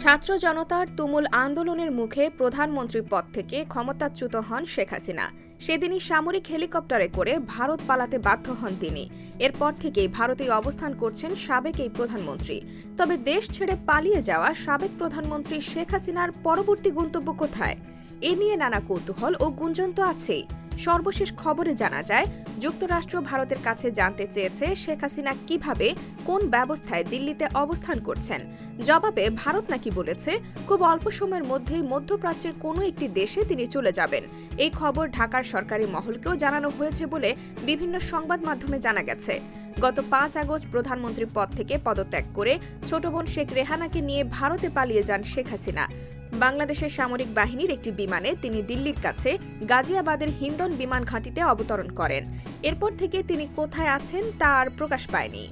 ছাত্র জনতার তুমুল আন্দোলনের মুখে প্রধানমন্ত্রীর পদ থেকে ক্ষমতাচ্যুত হন শেখ হাসিনা। সেদিনই সামরিক হেলিকপ্টারে করে ভারত পালাতে বাধ্য হন তিনি। এরপর থেকেই ভারতেই অবস্থান করছেন সাবেক এই প্রধানমন্ত্রী। তবে দেশ ছেড়ে পালিয়ে যাওয়া সাবেক প্রধানমন্ত্রী শেখ হাসিনার পরবর্তী গন্তব্য কোথায়? এ নিয়ে নানা কৌতূহল ও গুঞ্জন তো আছেই। সর্বশেষ খবরে জানা যায়, যুক্তরাষ্ট্র ভারতের কাছে জানতে চেয়েছে শেখ হাসিনা কিভাবে কোন ব্যবস্থায় দিল্লিতে অবস্থান করছেন। জবাবে ভারত নাকি বলেছে, খুব অল্প সময়ের মধ্যেই মধ্যপ্রাচ্যের কোনো একটি দেশে তিনি চলে যাবেন। এই খবর ঢাকার সরকারি মহলকেও জানানো হয়েছে বলে বিভিন্ন সংবাদ মাধ্যমে জানা গেছে। গত ৫ আগস্ট প্রধানমন্ত্রীর পদ থেকে পদত্যাগ করে ছোট বোন শেখ রেহানাকে নিয়ে ভারতে পালিয়ে যান শেখ হাসিনা। বাংলাদেশের সামরিক বাহিনীর একটি বিমানে তিনি দিল্লির কাছে গাজিয়াবাদের হিন্দন বিমান ঘাঁটিতে অবতরণ করেন। এরপর থেকে তিনি কোথায় আছেন তা আর প্রকাশ পায়নি।